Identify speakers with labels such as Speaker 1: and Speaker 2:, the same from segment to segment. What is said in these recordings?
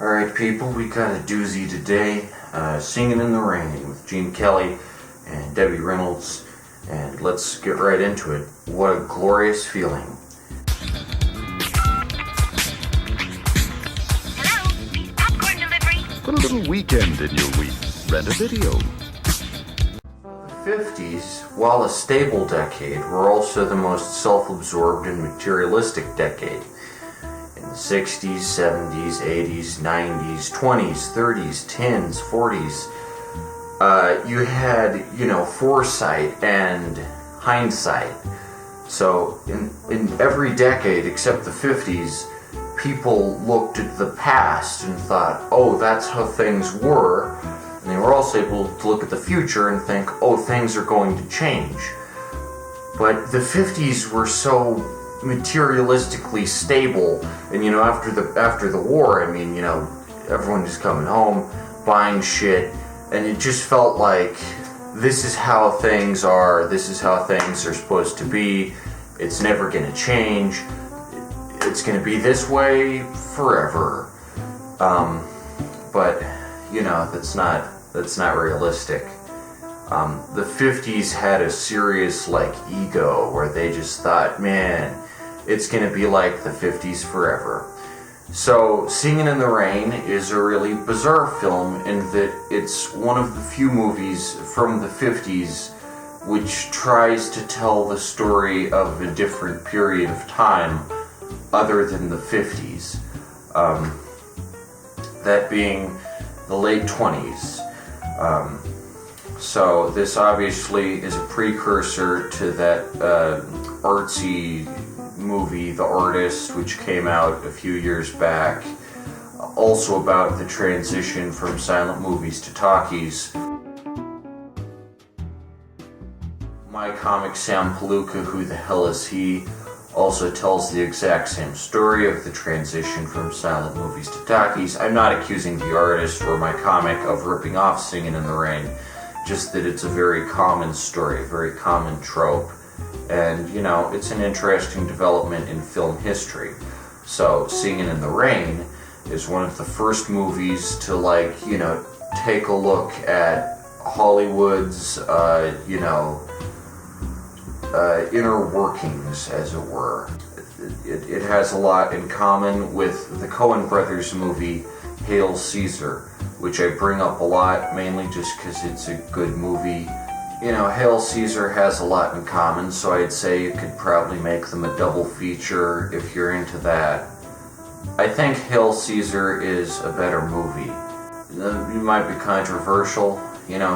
Speaker 1: Alright people, we got a doozy today. Singin' in the Rain with Gene Kelly and Debbie Reynolds. And let's get right into it. What a glorious feeling.
Speaker 2: Hello? Popcorn delivery?
Speaker 3: Put a little weekend in your week. Rent a video.
Speaker 1: The 50s, while a stable decade, were also the most self-absorbed and materialistic decade. In the 60s, 70s, 80s, 90s, 20s, 30s, 10s, 40s, you had, foresight and hindsight. So in every decade except the 50s, people looked at the past and thought, oh, that's how things were. And they were also able to look at the future and think, oh, things are going to change. But the 50s were so materialistically stable, and after the war, everyone just coming home, buying shit, and it just felt like this is how things are, this is how things are supposed to be, it's never gonna change, it's gonna be this way forever. But that's not realistic. The 50s had a serious ego where they just thought, man, it's gonna be like the 50s forever. So Singin' in the Rain is a really bizarre film in that it's one of the few movies from the 50s which tries to tell the story of a different period of time other than the 50s. That being the late 20s. So this obviously is a precursor to that artsy movie, The Artist, which came out a few years back, also about the transition from silent movies to talkies. My comic Sam Palooka, Who the Hell Is He?, also tells the exact same story of the transition from silent movies to talkies. I'm not accusing The Artist or my comic of ripping off Singin' in the Rain, just that it's a very common story, a very common trope. And, it's an interesting development in film history. So, Singin' in the Rain is one of the first movies to, take a look at Hollywood's, inner workings, as it were. It has a lot in common with the Coen brothers movie, Hail Caesar, which I bring up a lot, mainly just because it's a good movie. Hail Caesar has a lot in common, so I'd say you could probably make them a double feature if you're into that. I think Hail Caesar is a better movie. You might be controversial,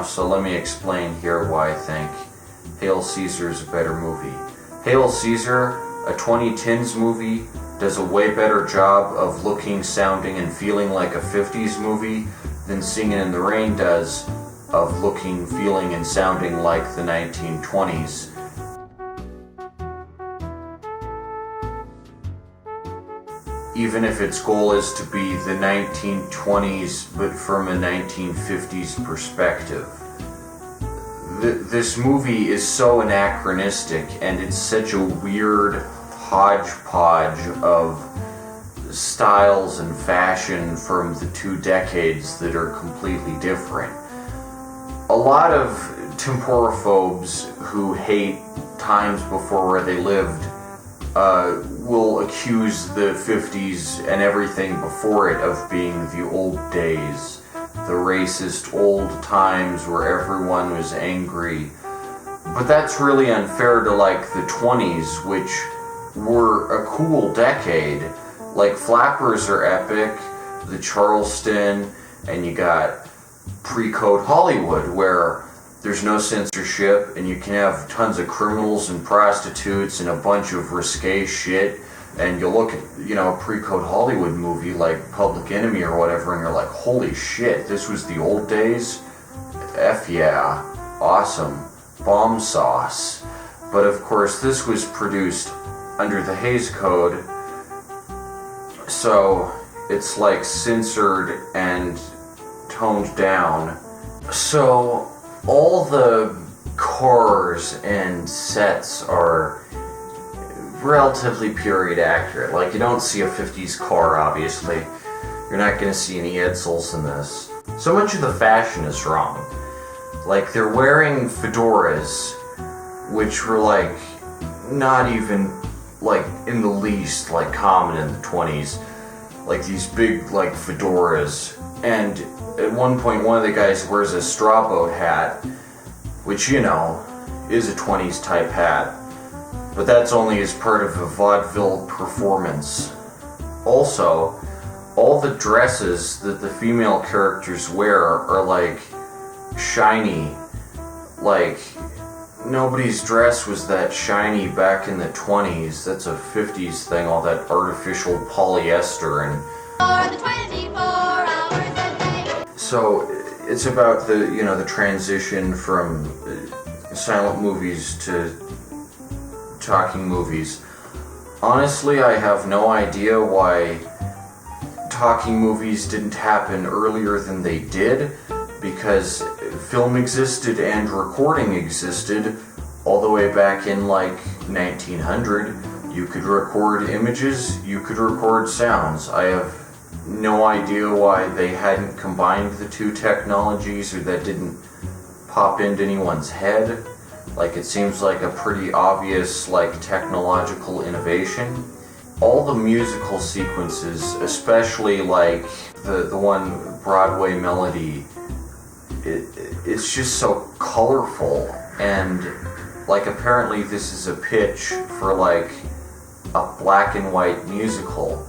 Speaker 1: so let me explain here why I think Hail Caesar is a better movie. Hail Caesar, a 2010s movie, does a way better job of looking, sounding, and feeling like a 50s movie than Singin' in the Rain does of looking, feeling, and sounding like the 1920s. Even if its goal is to be the 1920s, but from a 1950s perspective. This movie is so anachronistic, and it's such a weird hodgepodge of styles and fashion from the two decades that are completely different. A lot of temporophobes who hate times before where they lived will accuse the 50s and everything before it of being the old days, the racist old times where everyone was angry. But that's really unfair to the 20s, which were a cool decade. Flappers are epic, the Charleston, and you got pre-code Hollywood where there's no censorship and you can have tons of criminals and prostitutes and a bunch of risque shit, and you look at, a pre-code Hollywood movie like Public Enemy or whatever, and you're like, holy shit, this was the old days? F yeah, awesome, bomb sauce. But of course this was produced under the Hays Code, so it's censored and toned down. So all the cars and sets are relatively period accurate. You don't see a 50s car, obviously. You're not gonna see any Edsels in this. So much of the fashion is wrong. Like, they're wearing fedoras, which were like not even like in the least like common in the 20s. Like these big like fedoras. And at one point one of the guys wears a straw boat hat, which, you know, is a 20s type hat. But that's only as part of a vaudeville performance. Also, all the dresses that the female characters wear are like shiny. Like, nobody's dress was that shiny back in the 20s. That's a 50s thing, all that artificial polyester and...
Speaker 2: For the 24 hours a day.
Speaker 1: So, it's about the, you know, the transition from silent movies to talking movies. Honestly, I have no idea why talking movies didn't happen earlier than they did, because film existed and recording existed all the way back in like 1900. You could record images, you could record sounds. I have no idea why they hadn't combined the two technologies, or that didn't pop into anyone's head. Like, it seems like a pretty obvious like technological innovation. All the musical sequences, especially like the one Broadway Melody, it's just so colorful, and like apparently this is a pitch for like a black and white musical,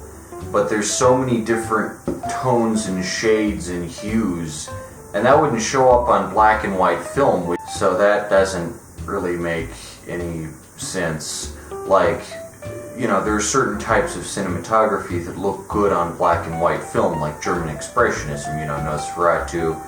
Speaker 1: but there's so many different tones and shades and hues, and that wouldn't show up on black and white film, so that doesn't really make any sense. Like, you know, there are certain types of cinematography that look good on black and white film, like German Expressionism, you know, Nosferatu,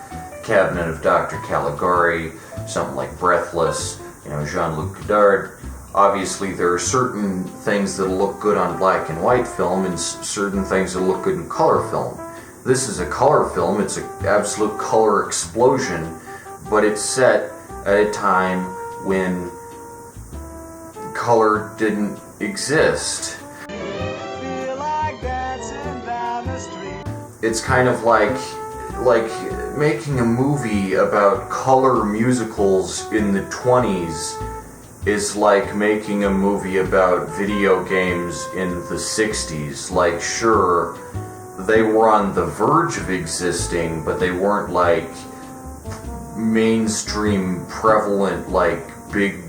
Speaker 1: Cabinet of Dr. Caligari, something like Breathless, you know, Jean-Luc Godard. Obviously, there are certain things that look good on black and white film, and certain things that look good in color film. This is a color film, it's an absolute color explosion, but it's set at a time when color didn't exist.
Speaker 4: Feel like dancing down the street.
Speaker 1: It's kind of like making a movie about color musicals in the 20s is like making a movie about video games in the 60s. Like, sure, they were on the verge of existing, but they weren't like mainstream prevalent like big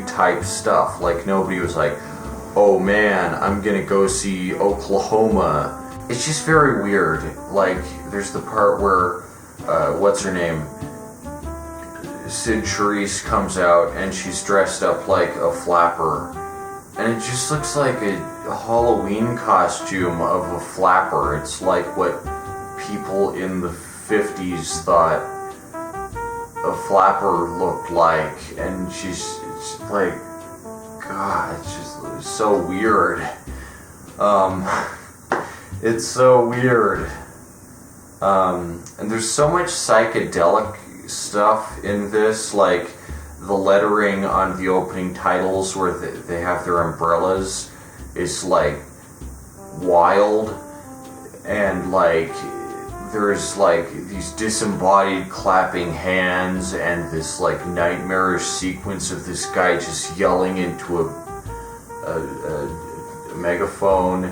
Speaker 1: type stuff. Like, nobody was like, oh man, I'm gonna go see Oklahoma. It's just very weird. Like, there's the part where what's her name, Sid Charisse, comes out and she's dressed up like a flapper, and it just looks like a Halloween costume of a flapper. It's like what people in the 50s thought a flapper looked like, and it's like, God, it's just so weird. It's so weird. And there's so much psychedelic stuff in this, like the lettering on the opening titles where they have their umbrellas is like wild, and like there's like these disembodied clapping hands and this like nightmarish sequence of this guy just yelling into a megaphone,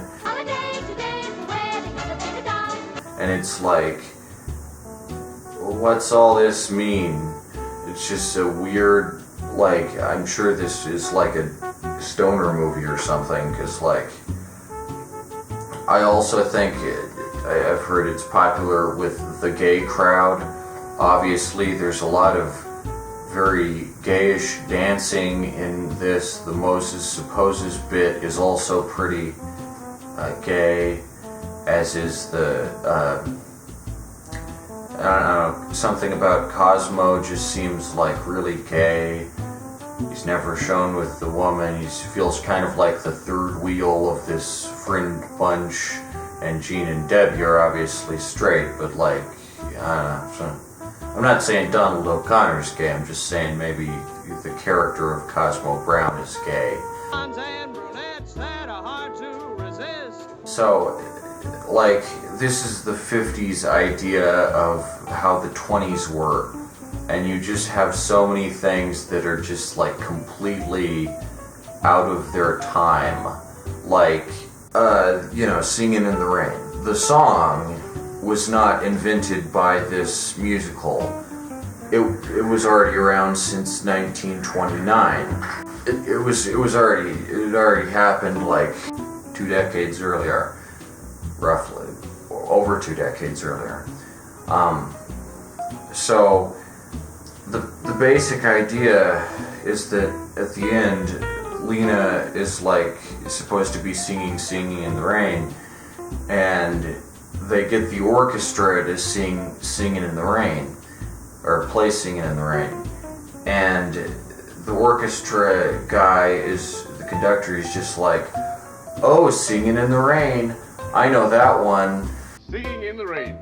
Speaker 1: and it's like, what's all this mean? It's just a weird, like, I'm sure this is like a stoner movie or something, because like, I also think I've heard it's popular with the gay crowd. Obviously, there's a lot of very gayish dancing in this. The Moses Supposes bit is also pretty gay, as is the, I don't know, something about Cosmo just seems like really gay. He's never shown with the woman. He feels kind of like the third wheel of this friend bunch, and Gene and Debbie are obviously straight, but like, I don't know. So, I'm not saying Donald O'Connor's gay, I'm just saying maybe the character of Cosmo Brown is gay.
Speaker 4: And brunettes that are hard to resist.
Speaker 1: So, like, this is the 50s idea of how the 20s were. And you just have so many things that are just like completely out of their time. Like, Singin' in the Rain. The song was not invented by this musical. It was already around since 1929. It had already happened like 2 decades earlier, roughly, over 2 decades earlier. So the basic idea is that at the end, Lena is supposed to be singing in the rain, and they get the orchestra to sing Singin' in the Rain, or play Singin' in the Rain, and the orchestra guy the conductor is just like, oh, Singin' in the Rain, I know that one.
Speaker 5: Singing in the rain.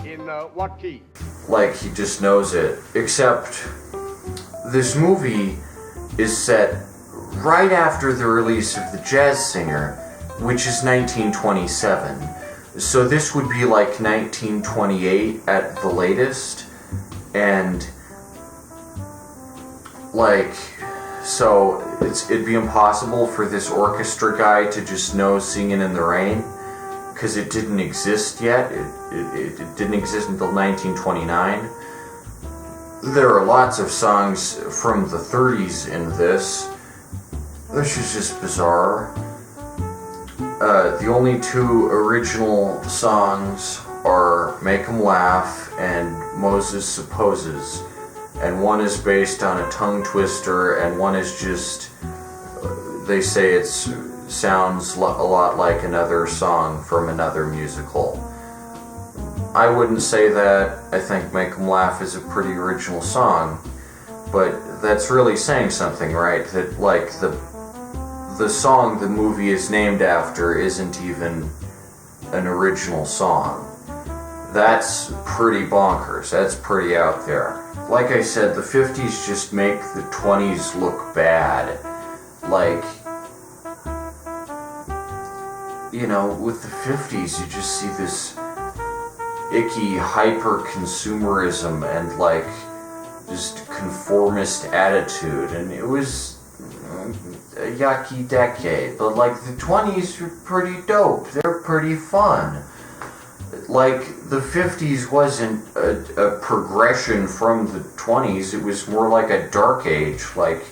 Speaker 5: In what key?
Speaker 1: Like he just knows it. Except this movie is set right after the release of The Jazz Singer, which is 1927. So this would be like 1928 at the latest. And so it'd be impossible for this orchestra guy to just know Singin' in the Rain, because it didn't exist yet. It didn't exist until 1929. There are lots of songs from the 30s in this, which is just bizarre. The only 2 original songs are Make 'Em Laugh and Moses Supposes, and one is based on a tongue twister, and one is just, they say it sounds a lot like another song from another musical. I wouldn't say that. I think Make 'Em Laugh is a pretty original song, but that's really saying something, right? That like the song the movie is named after isn't even an original song. That's pretty bonkers. That's pretty out there. Like I said, the 50s just make the 20s look bad. Like, with the 50s, you just see this icky hyper-consumerism and just conformist attitude, and it was a yucky decade. But the 20s were pretty dope. They're pretty fun. The 50s wasn't a progression from the 20s. It was more like a dark age, like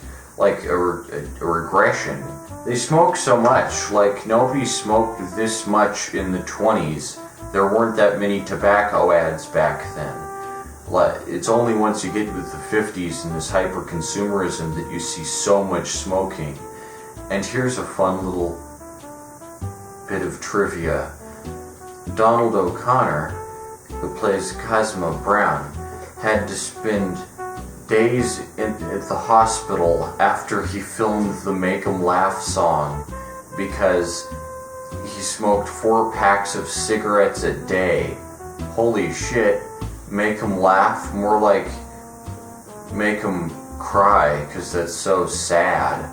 Speaker 1: a regression. They smoked so much. Nobody smoked this much in the 20s. There weren't that many tobacco ads back then. It's only once you get with the 50s and this hyper-consumerism that you see so much smoking. And here's a fun little bit of trivia. Donald O'Connor, who plays Cosmo Brown, had to spend days at the hospital after he filmed the Make 'Em Laugh song because he smoked 4 packs of cigarettes a day. Holy shit. Make 'em laugh, more like make 'em cry, because that's so sad.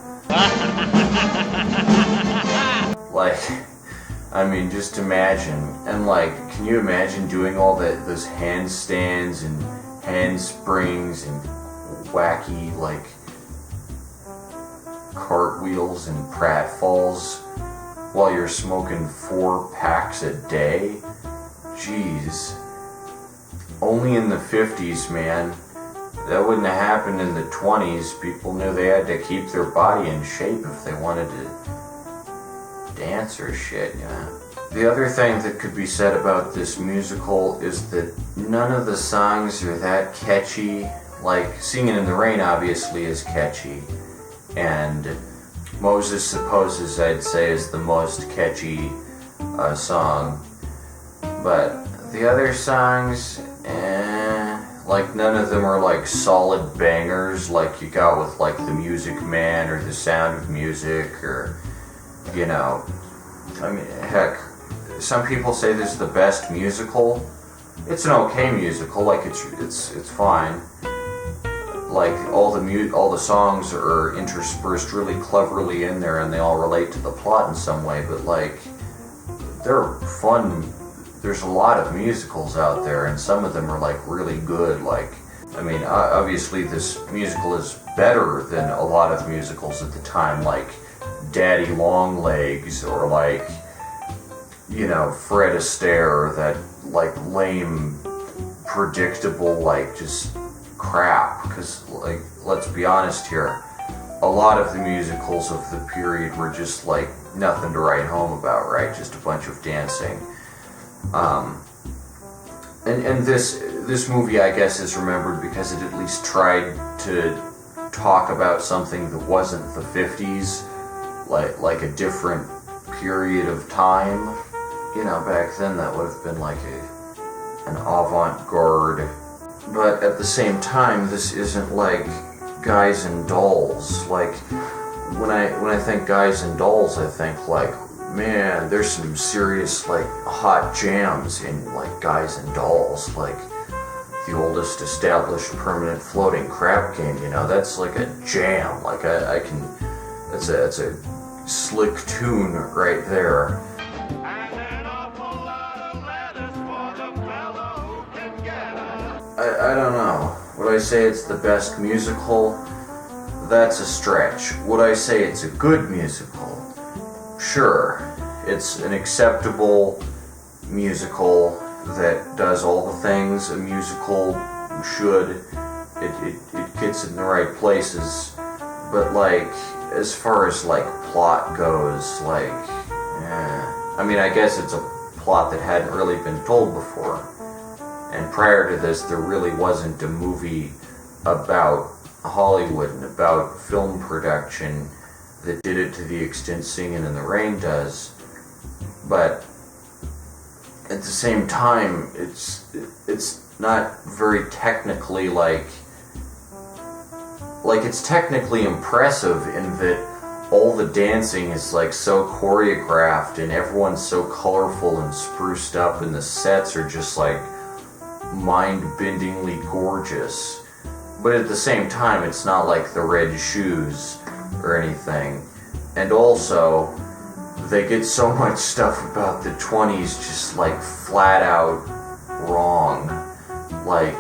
Speaker 1: Just imagine. And can you imagine doing all those handstands and handsprings and wacky cartwheels and pratfalls while you're smoking 4 packs a day? Jeez. Only in the 50s, man. That wouldn't have happened in the 20s. People knew they had to keep their body in shape if they wanted to dance or shit, The other thing that could be said about this musical is that none of the songs are that catchy. Singin' in the Rain obviously is catchy, and Moses Supposes, I'd say, is the most catchy song. But the other songs, none of them are solid bangers like you got with The Music Man or The Sound of Music, or heck, some people say this is the best musical. It's an okay musical, it's fine. All the songs are interspersed really cleverly in there, and they all relate to the plot in some way, but they're fun. There's a lot of musicals out there, and some of them are like really good. Like, I mean, obviously this musical is better than a lot of musicals at the time, like Daddy Longlegs, or like, you know, Fred Astaire, that like lame, predictable, like just crap. Because, like, let's be honest here, a lot of the musicals of the period were just like nothing to write home about, right? Just a bunch of dancing. And this movie, I guess, is remembered because it at least tried to talk about something that wasn't the 50s, like a different period of time. You know, back then that would have been like an avant-garde. But at the same time, this isn't like Guys and Dolls. Like, when I think Guys and Dolls, I think like, man, there's some serious like hot jams in like Guys and Dolls, like the oldest established permanent floating crap game. You know, that's like a jam. Like I can, that's a slick tune right there. I don't know. Would I say it's the best musical? That's a stretch. Would I say it's a good musical? Sure. It's an acceptable musical that does all the things a musical should. It gets in the right places. But like, as far as like plot goes, like, I mean, I guess it's a plot that hadn't really been told before. And prior to this, there really wasn't a movie about Hollywood and about film production that did it to the extent Singin' in the Rain does. But at the same time, it's not very technically like it's technically impressive in that all the dancing is like so choreographed and everyone's so colorful and spruced up, and the sets are just like mind-bendingly gorgeous. But at the same time, it's not like The Red Shoes or anything. And also, they get so much stuff about the 20s just like flat out wrong. Like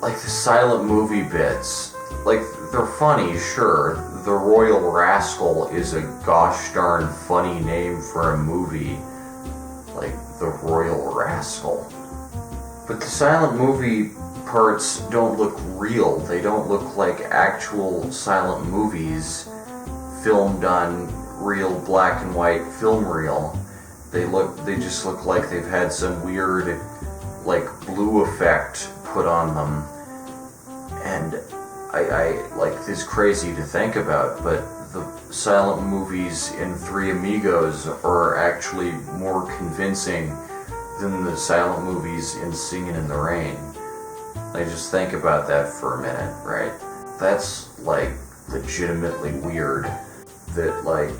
Speaker 1: the silent movie bits. Like, they're funny, sure. The Royal Rascal is a gosh darn funny name for a movie. Like, The Royal Rascal. But the silent movie parts don't look real. They don't look like actual silent movies filmed on real black and white film reel. They just look like they've had some weird like blue effect put on them. And I like, this is crazy to think about, but the silent movies in Three Amigos are actually more convincing than the silent movies in Singin' in the Rain. Like, just think about that for a minute, right? That's like legitimately weird that like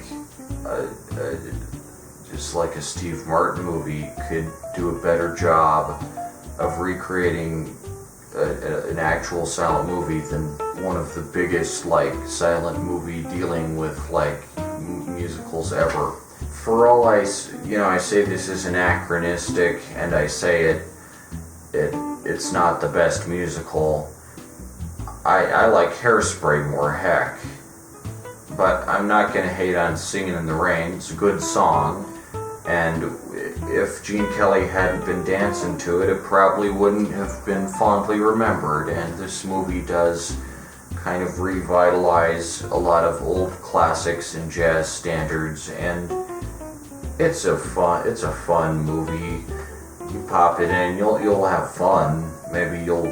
Speaker 1: just like a Steve Martin movie could do a better job of recreating an actual silent movie than one of the biggest like silent movie dealing with like musicals ever. For all I say this is anachronistic, and I say it's not the best musical. I like Hairspray more, heck. But I'm not gonna hate on Singin' in the Rain. It's a good song, and if Gene Kelly hadn't been dancing to it, it probably wouldn't have been fondly remembered. And this movie does kind of revitalize a lot of old classics and jazz standards, and it's a fun movie. You pop it in, you'll have fun. Maybe your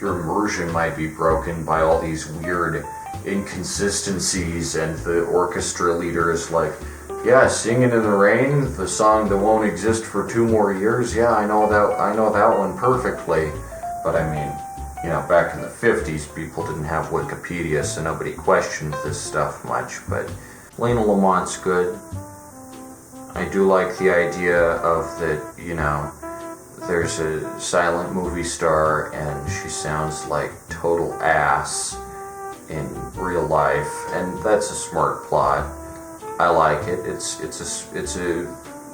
Speaker 1: immersion might be broken by all these weird inconsistencies, and the orchestra leader is like, yeah, Singin' in the Rain, the song that won't exist for 2 more years. Yeah, I know that one perfectly. But I mean, you know, back in the 50s, people didn't have Wikipedia, so nobody questioned this stuff much. But Lena Lamont's good. I do like the idea of that, you know, there's a silent movie star and she sounds like total ass in real life, and that's a smart plot. I like it. It's a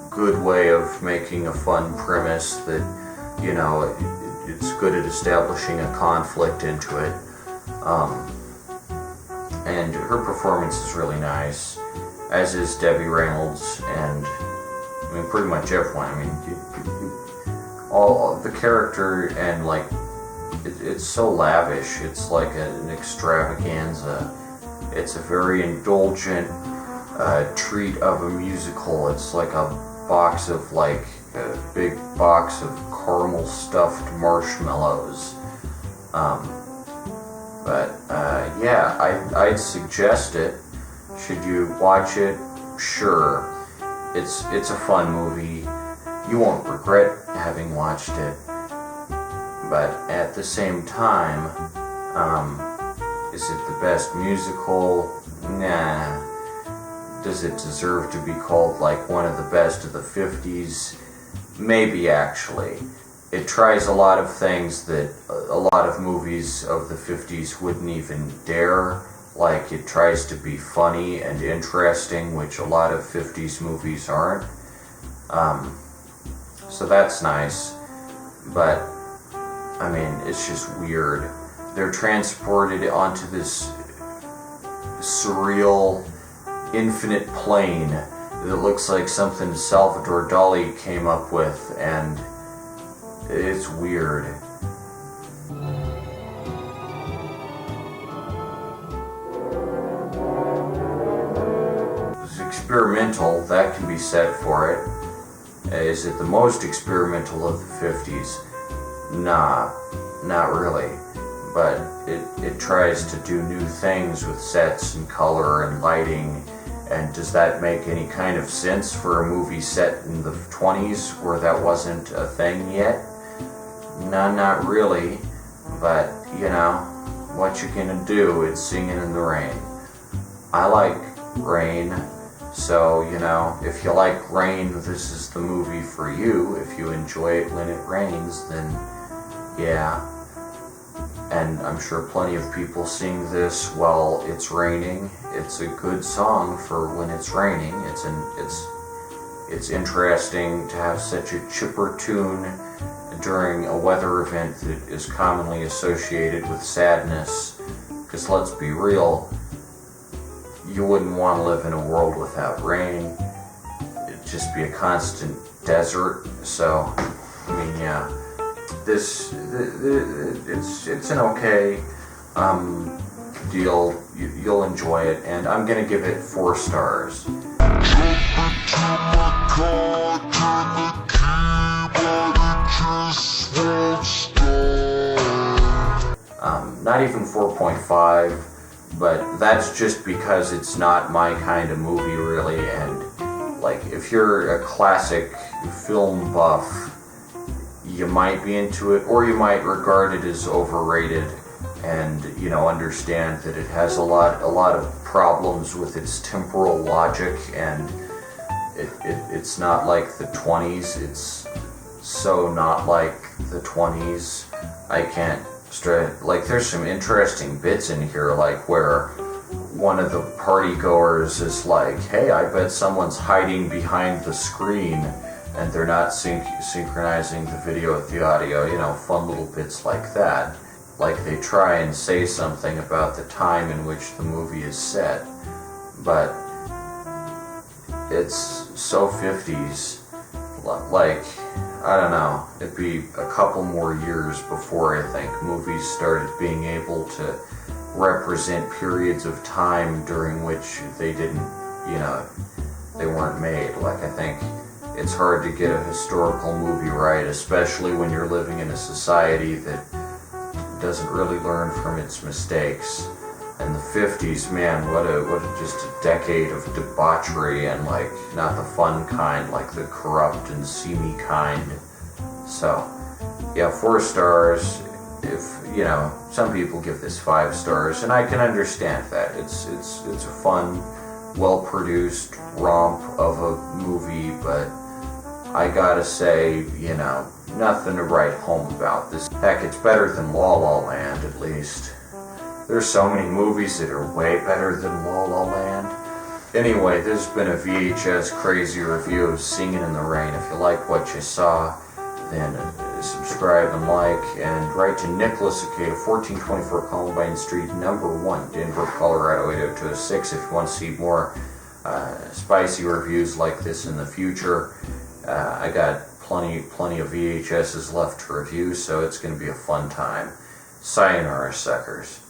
Speaker 1: good way of making a fun premise that, you know, it's good at establishing a conflict into it. And her performance is really nice, as is Debbie Reynolds, and I mean pretty much everyone. I mean, all the character, and like it's so lavish. It's like an extravaganza. It's a very indulgent treat of a musical. It's like a box of a big box of caramel stuffed marshmallows. Yeah, I'd suggest it. Should you watch it? Sure. It's a fun movie. You won't regret having watched it. But at the same time, is it the best musical? Nah. Does it deserve to be called like one of the best of the 50s? Maybe, actually. It tries a lot of things that a lot of movies of the 50s wouldn't even dare. Like, it tries to be funny and interesting, which a lot of 50s movies aren't. So that's nice. But, I mean, it's just weird. They're transported onto this surreal, infinite plane that looks like something Salvador Dali came up with, and it's weird. It's experimental, that can be said for it. Is it the most experimental of the 50s? Nah, not really. But it tries to do new things with sets and color and lighting. And does that make any kind of sense for a movie set in the 20s where that wasn't a thing yet? No, not really. But, you know, what you gonna do? It's Singin' in the Rain. I like rain, so, you know, if you like rain, this is the movie for you. If you enjoy it when it rains, then yeah. And I'm sure plenty of people sing this while it's raining. It's a good song for when it's raining. It's interesting to have such a chipper tune during a weather event that is commonly associated with sadness. Because let's be real, you wouldn't want to live in a world without rain. It'd just be a constant desert. So, I mean, yeah. It's an okay deal. You'll enjoy it, and I'm gonna give it 4 stars. Not even 4.5, but that's just because it's not my kind of movie, really. And like, if you're a classic film buff, you might be into it, or you might regard it as overrated, and, you know, understand that it has a lot of problems with its temporal logic, and it's not like the 20s. It's so not like the 20s. I can't like, there's some interesting bits in here, like where one of the party goers is like, hey, I bet someone's hiding behind the screen, and they're not synchronizing the video with the audio, you know, fun little bits like that. Like, they try and say something about the time in which the movie is set, but it's so 50s. Like, I don't know, it'd be a couple more years before I think movies started being able to represent periods of time during which they didn't, you know, they weren't made. Like, I think it's hard to get a historical movie right, especially when you're living in a society that doesn't really learn from its mistakes. And the 50s, man, what just a decade of debauchery, and like, not the fun kind, like the corrupt and seamy kind. So, yeah, 4 stars. If, you know, some people give this 5 stars, and I can understand that. It's a fun, well-produced romp of a movie, but I gotta say, you know, nothing to write home about this. Heck, it's better than La La Land, at least. There's so many movies that are way better than La La Land. Anyway, this has been a VHS crazy review of Singin' in the Rain. If you like what you saw, then subscribe and like, and write to Nicholas Acada, 1424 Columbine Street, number 1, Denver, Colorado, 80206, if you want to see more spicy reviews like this in the future. I got plenty of VHSs left to review, so it's going to be a fun time. Sayonara, suckers.